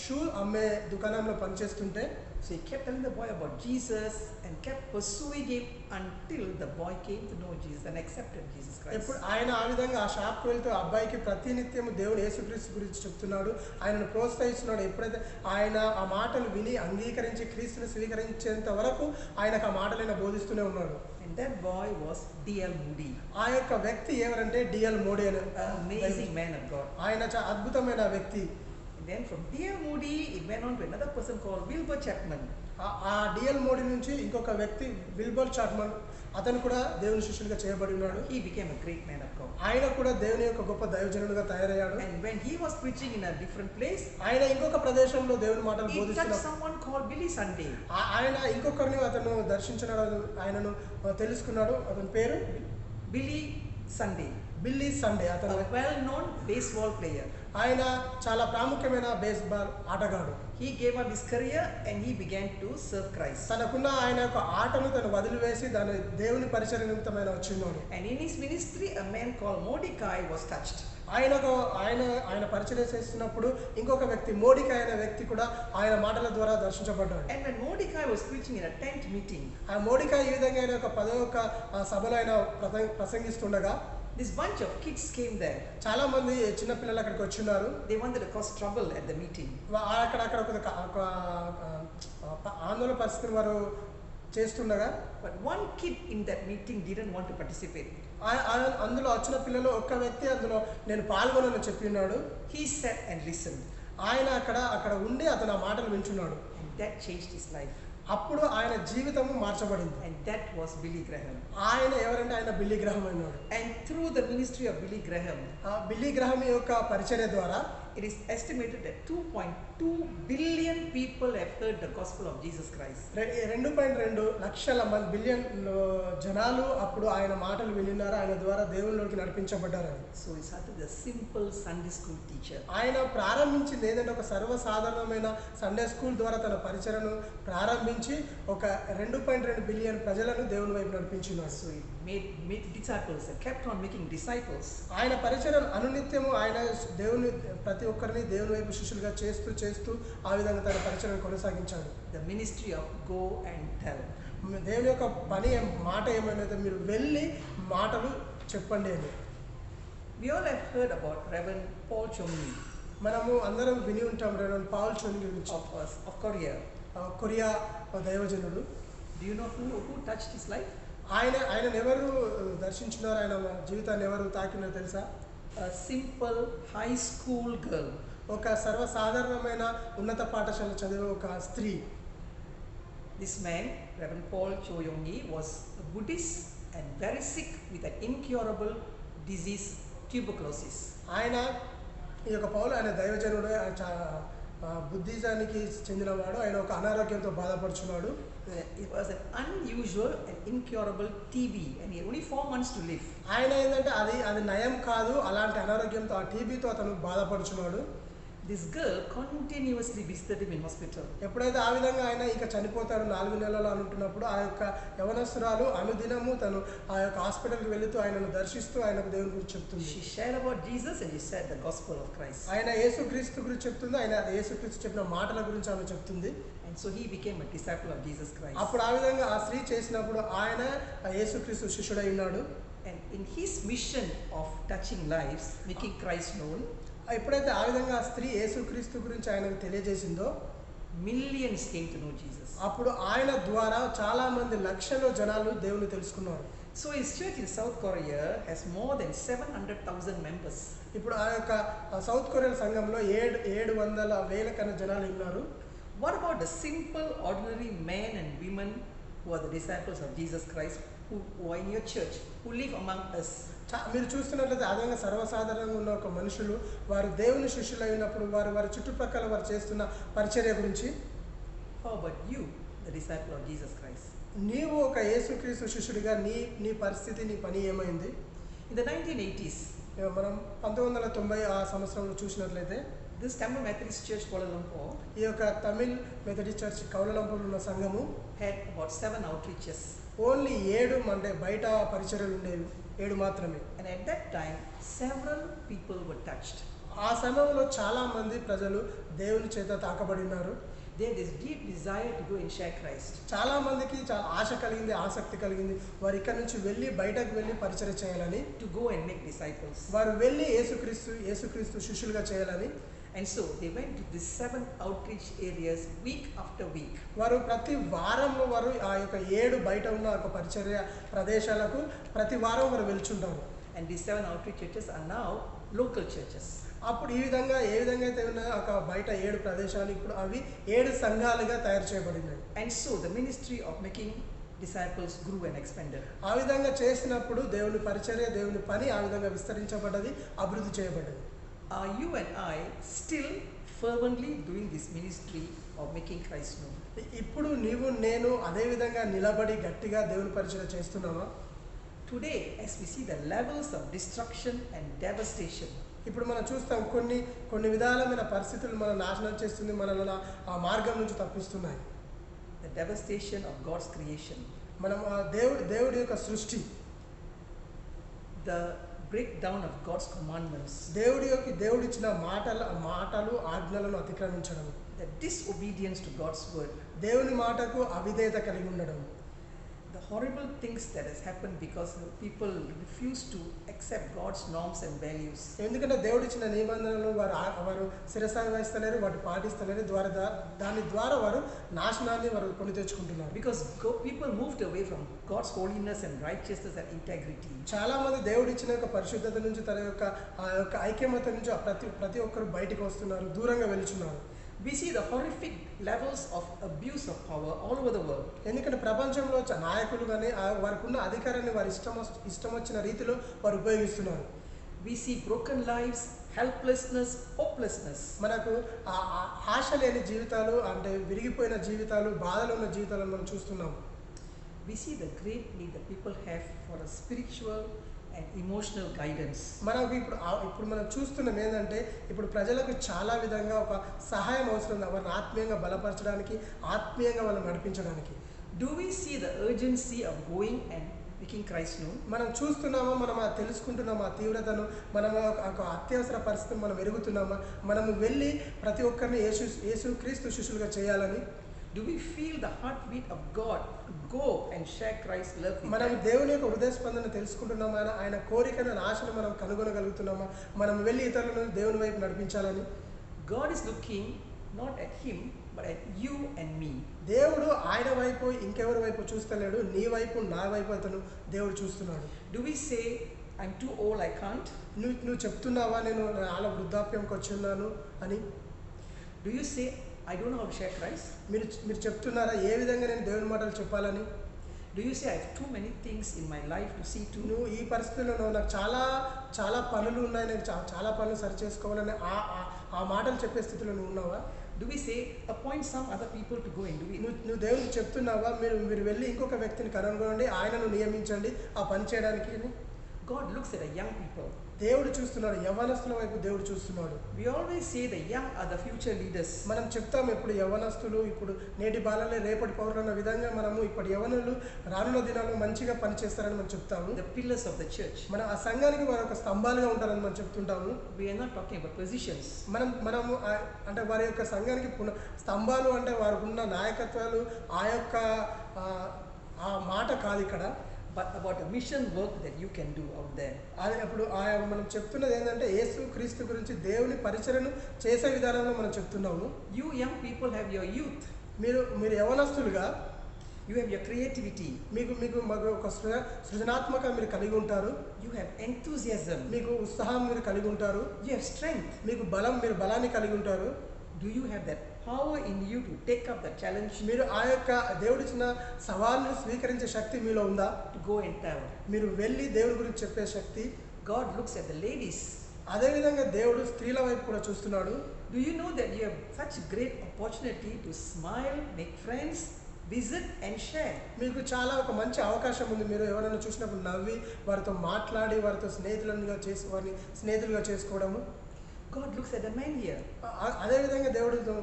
షూ అమ్మే దుకాణంలో పనిచేస్తుంటే, so he kept telling the boy about Jesus and kept pursuing him until the boy came to know Jesus and accepted Jesus Christ. ఇప్పుడు ఆయన ఆ విధంగా ఆ షాప్కి వెళ్తూ అబ్బాయికి ప్రతినిత్యం దేవుడు యేసుక్రీస్తు గురించి చెప్తున్నాడు, ఆయనను ప్రోత్సహిస్తున్నాడు. ఎప్పుడైతే ఆయన ఆ మాటలు విని అంగీకరించి క్రీస్తుని స్వీకరించేంత వరకు ఆయనకు ఆ మాటలైనా బోధిస్తూనే ఉన్నాడు. And that boy was D.L. Moody. ఆ యొక్క వ్యక్తి ఎవరంటే D.L. మోడీ అనే Amazing man of God. ఆయన చాలా అద్భుతమైన వ్యక్తి. And then from D.L. Moody it went on to another person called Wilbur Chapman. ఆ డిఎల్ మోడీ నుంచి ఇంకొక వ్యక్తి విల్బర్ చాట్మన్, అతను కూడా దేవుని శిష్యుడిగా చేయబడి ఉన్నాడు. He became a great man of God. ఆయన కూడా దేవుని యొక్క గొప్ప దైవజనుడిగా తయారయ్యాడు. And when he was preaching in a different place, ఆయన ఇంకొక ప్రదేశంలో దేవుని మాటలు he touched బోధిస్తున్నప్పుడు someone called Billy Sunday. ఆయన ఇంకొకరిని అతను దర్శించినాడు, ఆయనను తెలుసుకున్నాడు. అతని పేరు Billy Sunday, బిల్లీ సండే. అతను a well-known baseball player. ఆయన చాలా ప్రాముఖ్యమైన బేస్బాల్ ఆటగాడు. He gave up his career and he began to serve Christ. తనకున్న ఆయన యొక్క ఆటను తను వదిలివేసి దాని దేవుని పరిచయ నిమిత్తమైన వచ్చిన్నాడు. And in his ministry, a man called Mordecai was touched. ఆయన పరిచయం చేస్తున్నప్పుడు ఇంకొక వ్యక్తి మోడికాయ్ అనే వ్యక్తి కూడా ఆయన మాటల ద్వారా దర్శించబడ్డాడు. And when Mordecai was preaching in a tent meeting, ఆ మోడికాయ్ ఈ విధంగా ఆయన యొక్క 11వ సభలో ఆయన ప్రసంగిస్తుండగా this bunch of kids came there. చాలా మంది చిన్న పిల్లలు అక్కడికి వచ్చిన్నారు. They wanted to cause trouble at the meeting. అక్కడ ఒక ఆందోళన పరిస్థితిని వారు చేస్తుండగా, But one kid in that meeting didn't want to participate. అందులో వచ్చిన పిల్లలు ఒక్క వ్యక్తి అందులో నేను పాల్గొనని చెప్పి ఉన్నాడు. He sat and listened. ఆయన అక్కడ ఉండి అతను ఆ మాటలు వింటున్నాడు. And that changed his life. అప్పుడు ఆయన జీవితము మార్చబడింది. And that was Billy Graham. ఆయన ఎవరంటే ఆయన బిల్లీ గ్రహం అయినాడు. And through the ministry of Billy Graham, ఆ బిల్లీ గ్రహం యొక్క పరిచర్య ద్వారా it is estimated that 2.2 billion people have heard the gospel of Jesus Christ. 2.2 లక్షల బిలియన్ జనాలు అప్పుడు ఆయన మాటలు విన్నారు. ఆయన ద్వారా దేవునిలోకి నడిపించబడ్డారు. So he started a simple Sunday school teacher. ఆయన ప్రారంభించింది ఏదంటే ఒక సర్వసాధారణమైన సండే స్కూల్ ద్వారా తన పరిచర్యను ప్రారంభించి ఒక 2.2 బిలియన్ ప్రజలను దేవుని వైపు నడిపించినాడు. So he made disciples and kept on making disciples. ఆయన పరిచర్యను అనునిత్యము ఆయన దేవుని ప్రతి ఒక్కరిని దేవుని వైపు శిష్యులుగా చేస్తూ ఆ విధంగా తన పరిచర్యను కొనసాగించాడు. The ministry of go and tell. దేవుని యొక్క పని మాట ఏమైనా మీరు వెళ్ళి మాటలు చెప్పండి అని. We all have heard about Reverend Paul Chomni మనము అందరం విని ఉంటాం రెవరెండ్ పాల్ చోని గురించి. of Korea. కొరియా దైవజనుడు. Do you know who touched his life? ఆయన ఎవరు దర్శించినారు, ఆయన జీవితాన్ని ఎవరు తాకినారో తెలుసా? A simple high school girl. ఒక సర్వసాధారణమైన ఉన్నత పాఠశాల చదివే ఒక స్త్రీ. This man, Reverend Paul Choyongi, was a Buddhist and very sick with an incurable disease, tuberculosis. ఆయన ఈ యొక్క పౌలు ఆయన దైవజనుడు, బుద్ధిజానికి చెందినవాడు. ఆయన ఒక అనారోగ్యంతో బాధపడుచున్నాడు. It was an unusual and incurable TB and he had only 4 months to live. ఆయన ఏంటంటే అది నయం కాదు, అలాంటి అనారోగ్యంతో ఆ టీబీతో అతను బాధపడుచున్నాడు. This girl continuously visited him in hospital. ఎప్పుడైతే ఆ విధంగా ఆయన ఇంకా చనిపోతాడు 4 నెలలు అనుంటున్నప్పుడు ఆ యొక్క యవనస్తురాలు అనుదినము తను ఆ యొక్క హాస్పిటల్కి వెళుతూ ఆయనను దర్శిస్తూ ఆయనకు దేవుని గురించి చెప్తుంది. She shared about Jesus and she said the gospel of Christ. ఆయన యేసుక్రీస్తు గురించి చెప్తుంది, ఆయన యేసుక్రీస్తు చెప్పిన మాటల గురించి ఆమె చెప్తుంది. And so he became a disciple of Jesus Christ. అప్పుడు ఆ విధంగా ఆ స్త్రీ చేసినప్పుడు ఆయన యేసుక్రీస్తు శిష్యుడై ఉన్నాడు. And in his mission of touching lives, making Christ known, ఎప్పుడైతే ఆ విధంగా ఆ స్త్రీ యేసుక్రీస్తు గురించి ఆయనకు తెలియజేసిందో millions came to know Jesus. అప్పుడు ఆయన ద్వారా చాలా మంది లక్షల జనాలు దేవుని తెలుసుకున్నారు. So his church in South Korea has more than 700,000 members. ఇప్పుడు ఆ యొక్క సౌత్ కొరియా సంఘంలో 700,000 కన్నా జనాలు ఉన్నారు. What about the simple ordinary men and women who are the disciples of Jesus Christ, who are in your church, who live among us? మీరు చూస్తున్నట్లయితే అదేవిధంగా సర్వసాధారణంగా ఉన్న ఒక మనుషులు వారు దేవుని శిష్యులు అయినప్పుడు వారి చుట్టుప్రక్కల వారు చేస్తున్న పరిచర్య గురించి. How about you, the disciple of Jesus Christ? నీవు ఒక యేసుక్రీస్తు శిష్యుడిగా నీ పరిస్థితి, నీ పని ఏమైంది? In the 1980s, మనం 1990 ఆ సంవత్సరంలో చూసినట్లయితే this Tamil Methodist Church Kuala Lumpur ఈ యొక్క తమిళ్ మెథడిస్ట్ చర్చ్ కౌలలంపూర్లో ఉన్న సంఘము had about 7 outreaches. ఓన్లీ 7 అంటే బయట పరిచర్యలు ఉండేవి, 7 మాత్రమే. And at that time, several people were touched. ఆ సమయంలో చాలా మంది ప్రజలు దేవుని చేత తాకబడినారు. They had this deep desire to go and share Christ. చాలా మందికి చాలా ఆశ కలిగింది, ఆసక్తి కలిగింది. వారు ఇక్కడ నుంచి వెళ్ళి బయటకు వెళ్ళి పరిచర్య చేయాలని, To go and make disciples. వారు వెళ్ళి యేసుక్రీస్తు శిష్యులుగా చేయాలని. And so they went to these 7 outreach areas week after week. వారు ప్రతి వారంలో వారు ఆ యొక్క 7 బయట ఉన్న ఒక పరిచర్య ప్రదేశాలకు ప్రతి వారం వారు వెళ్తుంటారు. And these 7 outreach churches are now local churches. అప్పుడు ఈ విధంగా ఏ విధంగా అయితే ఉన్నాయో ఒక బయట 7 ప్రదేశాలు ఇప్పుడు అవి 7 సంఘాలుగా తయారు చేయబడినాయి. And so the ministry of making disciples grew and expanded. ఆ విధంగా చేసినప్పుడు దేవుని పరిచర్య, దేవుని పని ఆ విధంగా విస్తరించబడ్డది, అభివృద్ధి చేయబడ్డది. Are you and I still fervently doing this ministry of making Christ known? ఇప్పుడు నీవు నేను అదే విధంగా నిలబడి గట్టిగా దేవుని పరిచర్య చేస్తున్నామా? Today, as we see the levels of destruction and devastation, ఇప్పుడు మనం చూస్తాం కొన్ని విధాలమైన పరిస్థితులు మనం నాశనం చేస్తుంది, మనల్ని ఆ మార్గం నుంచి తప్పిస్తున్నాయి. the devastation of God's creation, మనం దేవుడి యొక్క సృష్టి, the breakdown of God's commandments, దేవుడిచ్చిన మాటలు ఆజ్ఞలను అతిక్రమించడం, the disobedience to God's word, దేవుని మాటకు అవిధేయత కలిగి ఉండడం, the horrible things that has happened because people refuse to accept God's norms and values. ఎందుకంటే దేవుడిచ్చిన నిబంధనలను వారు శిరసావహిస్తలేరు, వాటి పాటిస్తలేరు, దాని ద్వారా వారు నాశనాన్ని వారు కొని తెచ్చుకుంటున్నారు. Because people moved away from God's holiness and righteousness and integrity. చాలా మంది దేవుడిచ్చిన యొక్క పరిశుద్ధత నుంచి తన యొక్క ఆ యొక్క ఐక్యమత నుంచి ప్రతి ఒక్కరు బయటికి వస్తున్నారు, దూరంగా వెళ్తున్నారు. We see the horrific levels of abuse of power all over the world. ఎందుకంటే ప్రపంచంలో నాయకులు కానీ వారికి ఉన్న అధికారాన్ని వారి ఇష్టం వచ్చిన రీతిలో వారు ఉపయోగిస్తున్నారు. We see broken lives, helplessness, hopelessness. మనకు ఆశ లేని జీవితాలు, అంటే విరిగిపోయిన జీవితాలు, బాధలో ఉన్న జీవితాలను మనం చూస్తున్నాం. We see the great need that people have for a spiritual and emotional guidance. మనకు ఇప్పుడు మనం చూస్తున్నాం ఏంటంటే ఇప్పుడు ప్రజలకు చాలా విధంగా ఒక సహాయం అవసరం, వారిని ఆత్మీయంగా బలపరచడానికి, ఆత్మీయంగా వాళ్ళని నడిపించడానికి. Do we see the urgency of going and making Christ known? మనం చూస్తున్నామా, మనం తెలుసుకుంటున్నామా తీవ్రతను, మనం ఒక అత్యవసర పరిస్థితిని మనం ఎరుగుతున్నామా, మనము వెళ్ళి ప్రతి ఒక్కరిని యేసు క్రీస్తు శిష్యులుగా చేయాలని? Do we feel the heartbeat of God to go and share Christ's love with మనం them? దేవుని యొక్క హృదయ స్పందన తెలుసుకుంటున్నామా, ఆయన కోరికను, ఆశను మనం కనుగొనగలుగుతున్నామా, మనం వెళ్ళి ఇతరులను దేవుని వైపు నడిపించాలని? God is looking not at him but at you and me. దేవుడు ఆయన వైపు ఇంకెవరి వైపు చూస్తలేడు, నీ వైపు, నా వైపు అతను దేవుడు చూస్తున్నాడు. Do we say, I'm too old, I can't? నువ్వు చెప్తున్నావా నేను చాలా వృద్ధాప్యంకి వచ్చి ఉన్నాను అని? Do you say, I don't know how to share Christ? మీరు చెప్తున్నారా ఏ విధంగా నేను దేవుని మాటలు చెప్పాలని? Do you say, I have too many things in my life to see to? నువ్వు ఈ పరిస్థితుల్లో నాకు చాలా పనులు ఉన్నాయి, నేను చాలా పనులు సరి చేసుకోవాలని ఆ మాటలు చెప్పే స్థితిలో నువ్వు ఉన్నావా? Do we say, appoint some other people to go and do it? నువ్వు దేవుడికి చెప్తున్నావా మీరు వెళ్ళి ఇంకొక వ్యక్తిని కనుగొనండి, ఆయనను నియమించండి ఆ పని చేయడానికి అని? God looks at the young people. దేవుడు చూస్తున్నాడు, యవ్వనస్తుల వైపు దేవుడు చూస్తున్నాడు. We always say the young are the future leaders. మనం చెప్తాం ఇప్పుడు యవ్వనస్తులు, ఇప్పుడు నేటి బాలలే రేపటి పౌరులు అన్న విధంగా మనము ఇప్పుడు యవ్వనులు రానున్న దినాల్లో మంచిగా పనిచేస్తారని మనం చెప్తాము. The pillars of the church. మన ఆ సంఘానికి వారు ఒక స్తంభాలుగా ఉంటారని మనం చెప్తుంటాము. We are not talking about positions. మనము అంటే వారి యొక్క సంఘానికి స్తంభాలు అంటే వారికి ఉన్న నాయకత్వాలు ఆ యొక్క ఆ మాట కాదు ఇక్కడ, but about a mission work that you can do out there. అది అప్పుడు మనం చెప్తున్నది ఏంటంటే యేసు క్రీస్తు గురించి దేవుని పరిచర్యను చేసే విధానంలో మనం చెప్తున్నాము. You young people have your youth. మీరు యవ్వనస్తులుగా You have your creativity. మీకు ఒక సృజనాత్మక మీరు కలిగి ఉంటారు. You have enthusiasm. మీకు ఉత్సాహం మీరు కలిగి ఉంటారు. You have strength. మీకు మీరు బలాన్ని కలిగి ఉంటారు. Do you have that power in you to take up the challenge? మీరు ఆ యొక్క దేవుడిచ్చిన సవాలును స్వీకరించే శక్తి మీలో ఉందా? To go and tell. మీరు వెళ్ళి దేవుడి గురించి చెప్పే శక్తి. God looks at the ladies. అదేవిధంగా దేవుడు స్త్రీల వైపు కూడా చూస్తున్నాడు. Do you know that you have such great opportunity to smile, make friends, visit and share? మీకు చాలా ఒక మంచి అవకాశం ఉంది. మీరు ఎవరైనా చూసినప్పుడు నవ్వి వారితో మాట్లాడి వారితో వారిని స్నేహితులుగా చేసుకోవడము. God looks at the man here. అదేవిధంగా దేవుడు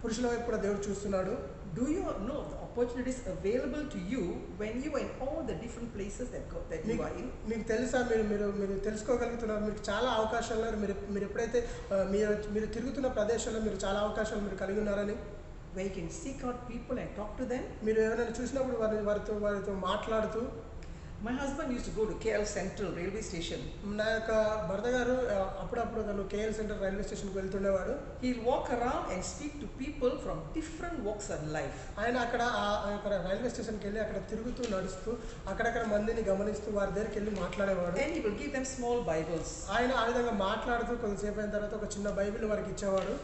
పురుషుల వైపు కూడా దేవుడు చూస్తున్నాడు. Do you know the opportunities available to you when you are in all the different places that you are in? మీకు తెలుసా, మీరు తెలుసుకోగలుగుతున్నారు, మీకు చాలా అవకాశాలు మీరు ఎప్పుడైతే మీరు తిరుగుతున్న ప్రదేశంలో మీరు చాలా అవకాశాలు మీరు కలిగి ఉన్నారని. Where you can seek out people and talk to them. మీరు ఎవరైనా చూసినప్పుడు వారితో మాట్లాడుతూ. My husband used to go to KL Central railway station. నా యొక్క భర్త గారు అప్పుడప్పుడు తను కేఎల్ సెంటర్ రైల్వే స్టేషన్కి వెళ్తుండేవాడు. He'll walk around and speak to people from different walks of life. ఆయన అక్కడ రైల్వే స్టేషన్కి వెళ్ళి అక్కడ తిరుగుతూ నడుస్తూ అక్కడక్కడ మందిని గమనిస్తూ వారి దగ్గరికి వెళ్ళి మాట్లాడేవాడు. And he will give them small Bibles. ఆయన ఆ విధంగా మాట్లాడుతూ కొద్దిసేపు అయిన తర్వాత ఒక చిన్న బైబిల్ వారికి ఇచ్చేవాడు.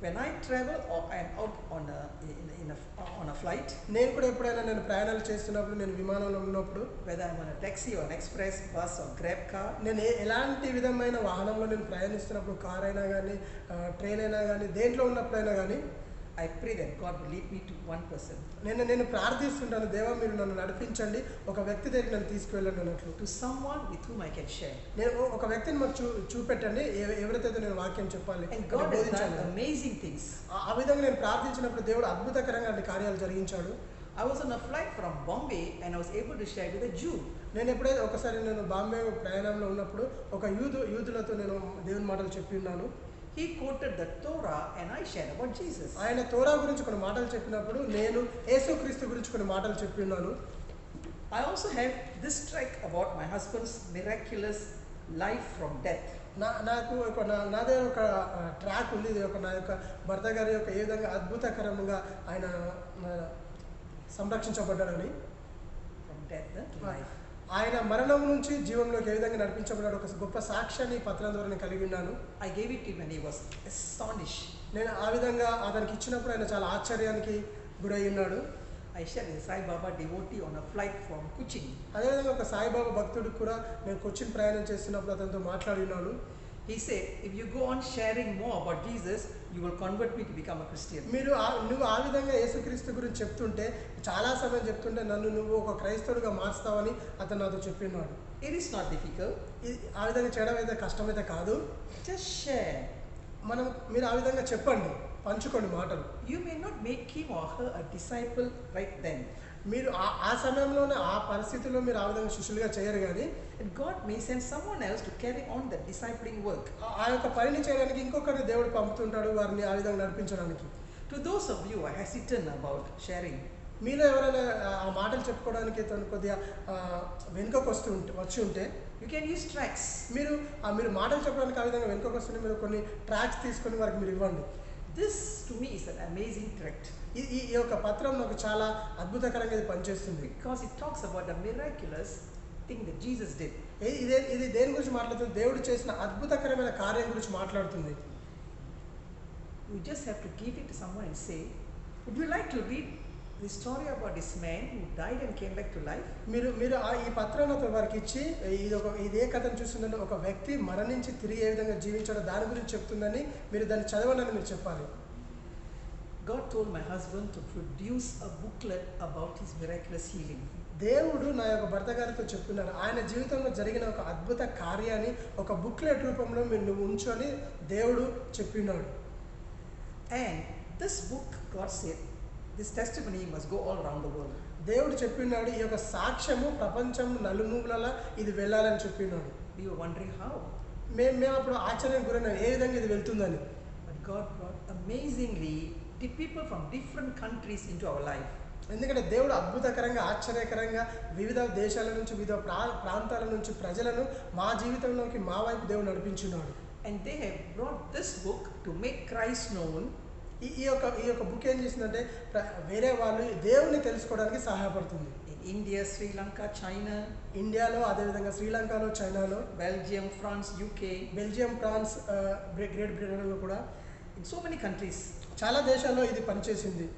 When I travel or I am out on a flight, నేను కూడా ఎప్పుడైనా నేను ప్రయాణాలు చేస్తున్నప్పుడు, నేను విమానంలో ఉన్నప్పుడు, whether I'm on a taxi or an express bus or grab car, నేను ఎలాంటి విధమైన వాహనంలో నేను ప్రయాణిస్తున్నప్పుడు, కార్ అయినా కానీ ట్రైన్ అయినా కానీ దేంట్లో ఉన్నప్పుడైనా కానీ I pray that God will lead me to one person. నేను ప్రార్థిస్తుంటాను, దేవా మీరు నన్ను నడిపించండి, ఒక వ్యక్తి దగ్గరికి నన్ను తీసుకువెళ్ళండి అన్నట్లు. To someone with whom I can share. నేను ఒక వ్యక్తిని మాకు చూపెట్టండి, ఎవరితో నేను వాక్యం చెప్పాలి. And God has done amazing things. ఆ విధంగా నేను ప్రార్థించినప్పుడు దేవుడు అద్భుతకరంగా అన్ని కార్యాలు జరిగించాడు. I was on a flight from Bombay and I was able to share with a Jew. నేను ఎప్పుడైతే ఒకసారి నేను బాంబే ప్రయాణంలో ఉన్నప్పుడు ఒక యూదులతో నేను దేవుని మాటలు చెప్పి ఉన్నాను. He quoted the Torah and I shared about Jesus. ఆయన తోరా గురించి కొన్ని మాటలు చెప్పినప్పుడు నేను యేసుక్రీస్తు గురించి కొన్ని మాటలు చెప్పి ఉన్నాను. I also have this track about my husband's miraculous life from death. నాకు నా దగ్గర ఒక ట్రాక్ ఉంది. ఇది నా యొక్క భర్త గారి యొక్క ఏ విధంగా అద్భుతకరంగా ఆయన సంరక్షించబడ్డాడని, from death to life. ఆయన మరణం నుంచి జీవంలోకి ఏ విధంగా నడిపించబడ్డాడు ఒక గొప్ప సాక్ష్యాన్ని ఈ పత్రం ద్వారా నేను కలిగి ఉన్నాను. I gave it to him and he was astonished. నేను ఆ విధంగా అతనికి ఇచ్చినప్పుడు ఆయన చాలా ఆశ్చర్యానికి గురై ఉన్నాడు. I shared with Sai Baba devotee on a flight from Kuching. అదేవిధంగా ఒక సాయిబాబా భక్తుడికి కూడా నేను కొచ్చిన్ ప్రయాణం చేస్తున్నప్పుడు అతనితో మాట్లాడి ఉన్నాను. He said, if you go on sharing more about Jesus, you will convert me to become a Christian. నువ్వు ఆ విధంగా యేసుక్రీస్తు గురించి చెప్తుంటే, చాలా సమయం చెప్తుంటే నువ్వు ఒక క్రైస్తవుడిగా మారుస్తావని అతను నాతో చెప్పినాడు. It is not difficult. ఆ విధంగా చేయడం అయితే కష్టమైతే కాదు. Just share. మీరు ఆ విధంగా చెప్పండి, పంచుకోండి మాటలు. You may not make him or her a disciple right then. మీరు ఆ సమయంలోనే ఆ పరిస్థితుల్లో మీరు ఆ విధంగా శిష్యులుగా చేయరు, కానీ God may send someone else to carry on the discipling work. ఆ యొక్క పనిని చేయడానికి ఇంకొకరిని దేవుడు పంపుతుంటాడు, వారిని ఆ విధంగా నడిపించడానికి. To those of you who are hesitant about sharing, మీలో ఎవరైనా ఆ మాటలు చెప్పుకోవడానికి కొద్దిగా వెనుకకు వచ్చి ఉంటే, you can use tracts. మీరు మాటలు చెప్పడానికి ఆ విధంగా వెనుకకు వస్తుంటే మీరు కొన్ని ట్రాక్స్ తీసుకొని వారికి మీరు ఇవ్వండి. This to me is an amazing tract. ఈ యొక్క పత్రం నాకు చాలా అద్భుతకరంగా ఇది పనిచేస్తుంది. Because it talks about the miraculous thing that Jesus did. ఇది దేని గురించి మాట్లాడుతుంది? దేవుడు చేసిన అద్భుతకరమైన కార్యం గురించి మాట్లాడుతుంది. You just have to give it to someone and say, would you like to read the story about this man who died and came back to life? మీరు ఈ పత్రాన్ని వారికి ఇచ్చి ఇదే కథను చూస్తుందంటే ఒక వ్యక్తి మరణించి తిరిగి ఏ విధంగా జీవించాడో దాని గురించి చెప్తుందని మీరు దాన్ని చదవండి మీరు చెప్పాలి. God told my husband to produce a booklet about his miraculous healing. దేవుడు నా యొక్క భర్త గారితో చెప్తున్నారు, ఆయన జీవితంలో జరిగిన ఒక అద్భుత కార్యాన్ని ఒక బుక్లెట్ రూపంలో నువ్వు ఉంచని దేవుడు చెప్పినాడు. And this book, God said, this testimony must go all around the world. దేవుడు చెప్పినాడు ఈ యొక్క సాక్ష్యము ప్రపంచం నలుమూలలా ఇది వెళ్ళాలని చెప్పినాడు. We were wondering how. మేము అప్పుడు ఆశ్చర్యం గురైనా ఏ విధంగా ఇది వెళ్తుందని. But God brought amazingly people from different countries into our life. ఎందుకంటే దేవుడు అద్భుతకరంగా ఆశ్చర్యకరంగా వివిధ దేశాల నుంచి వివిధ ప్రాంతాల నుంచి ప్రజలను మా జీవితంలోకి మా వైపు దేవుడు నడిపించున్నాడు. And they have brought this book to make Christ known. ఈ యొక్క బుక్ ఏం చేసిందంటే వేరే వాళ్ళు దేవుని తెలుసుకోవడానికి సహాయపడుతుంది. In India, Sri Lanka, China, ఇండియాలో, అదేవిధంగా శ్రీలంకలో, చైనాలో, Belgium, France, UK, Belgium, France, Great బ్రిటన్లో కూడా, in so many countries. చాలా దేశాల్లో ఇది పనిచేసింది.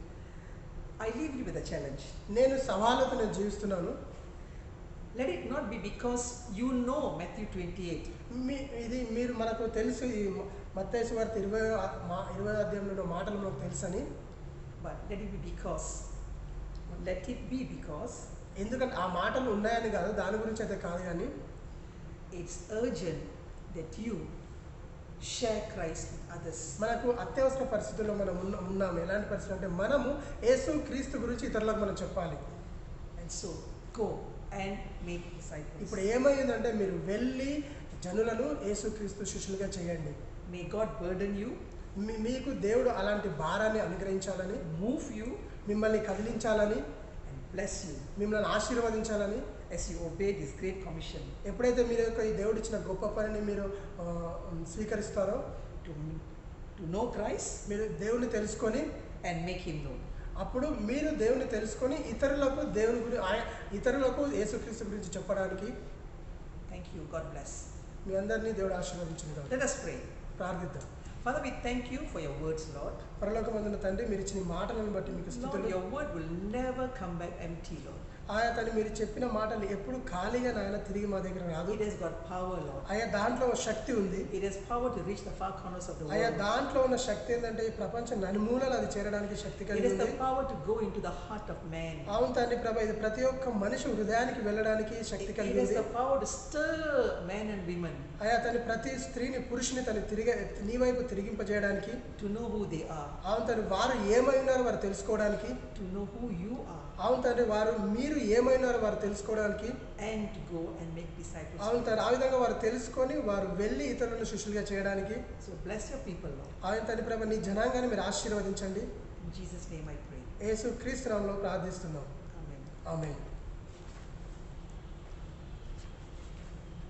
I leave you with a challenge. నేను సవాలుతో నేను జీవిస్తున్నాను. Let it not be because you know Matthew 28. ఇది మీరు మనకు తెలుసు ఈ మత్తయి సువార్త 20వ అధ్యాయంలో మాటలు మనకు తెలుసని. But let it be because ఎందుకంటే ఆ మాటలు ఉన్నాయని కాదు, దాని గురించి అయితే కాదు, కానీ it's urgent that you share Christ with others. మనకు అత్యవసర పరిస్థితుల్లో మనం ఉన్నాము. ఎలాంటి పరిస్థితులు అంటే మనము యేసు క్రీస్తు గురించి ఇతరులకు మనం చెప్పాలి. And so go and make disciples. ఇప్పుడు ఏమైందంటే మీరు వెళ్ళి జనులను యేసు క్రీస్తు శిష్యులుగా చేయండి. May God burden you, మీకు దేవుడు అలాంటి భారాన్ని అనుగ్రహించాలని, move you, మిమ్మల్ని కదిలించాలని, and bless you. మిమ్మల్ని ఆశీర్వదించాలని, as you obey this great commission ఎప్పుడైతే మీరు యొక్క ఈ దేవుడు ఇచ్చిన గొప్ప పనిని మీరు స్వీకరిస్తారో, to know Christ మీరు దేవుని తెలుసుకొని and make him known. అప్పుడు మీరు దేవుని తెలుసుకొని ఇతరులకు యేసుక్రీస్తు గురించి చెప్పడానికి. Thank you. God bless. మీ అందరినీ దేవుడు ఆశీర్వదించును. Let us pray. ప్రార్థిద్దాం. Father, we thank you for your words, Lord. పరలోకమందున తండ్రి, మీరు ఇచ్చిన మాటలను బట్టి మీకు Lord, స్తుతులు. your word will never come back empty, Lord. ఆయా తను మీరు చెప్పిన మాటలు ఎప్పుడు ఖాళీగా నాయన తిరిగి మా దగ్గర రాదు. It has got power, Lord. ఆయా దాంట్లో శక్తి ఉంది. It has power to reach the far corners of the ఆయా world. దాంట్లో ఉన్న శక్తి ఏంటంటే ఈ ప్రపంచ నలుమూలలు అది చేరడానికి శక్తి It కలిగి has ఉంది. the power to go into the heart of man. అవును తండ్రి ప్రభా, ఇది ప్రతి ఒక్క మనిషి హృదయానికి వెళ్ళడానికి శక్తి It కలిగి has ఉంది. the power to stir men and women ఆయా తను ప్రతి స్త్రీని పురుషుని తను నీ వైపు తిరిగింపజేయడానికి, to know who they are, అవును తండ్రి వారు ఏమైనారో వారు తెలుసుకోవడానికి, to know who you are, అవును తండ్రి మీరు ఏమైనారో వారు తెలుసుకోవడానికి, and to go and make disciples. అవును తండ్రి ఆ విధంగా వారు తెలుసుకొని వారు వెళ్ళి ఇతరులను శిష్యులుగా చేయడానికి. So bless your people, Lord. అవును తండ్రి ప్రభా, నీ జనాంగాన్ని మీరు ఆశీర్వదించండి. In Jesus' name I pray. యేసు క్రీస్తు నామములో ప్రార్థిస్తున్నాం. Amen. ఆమేన్.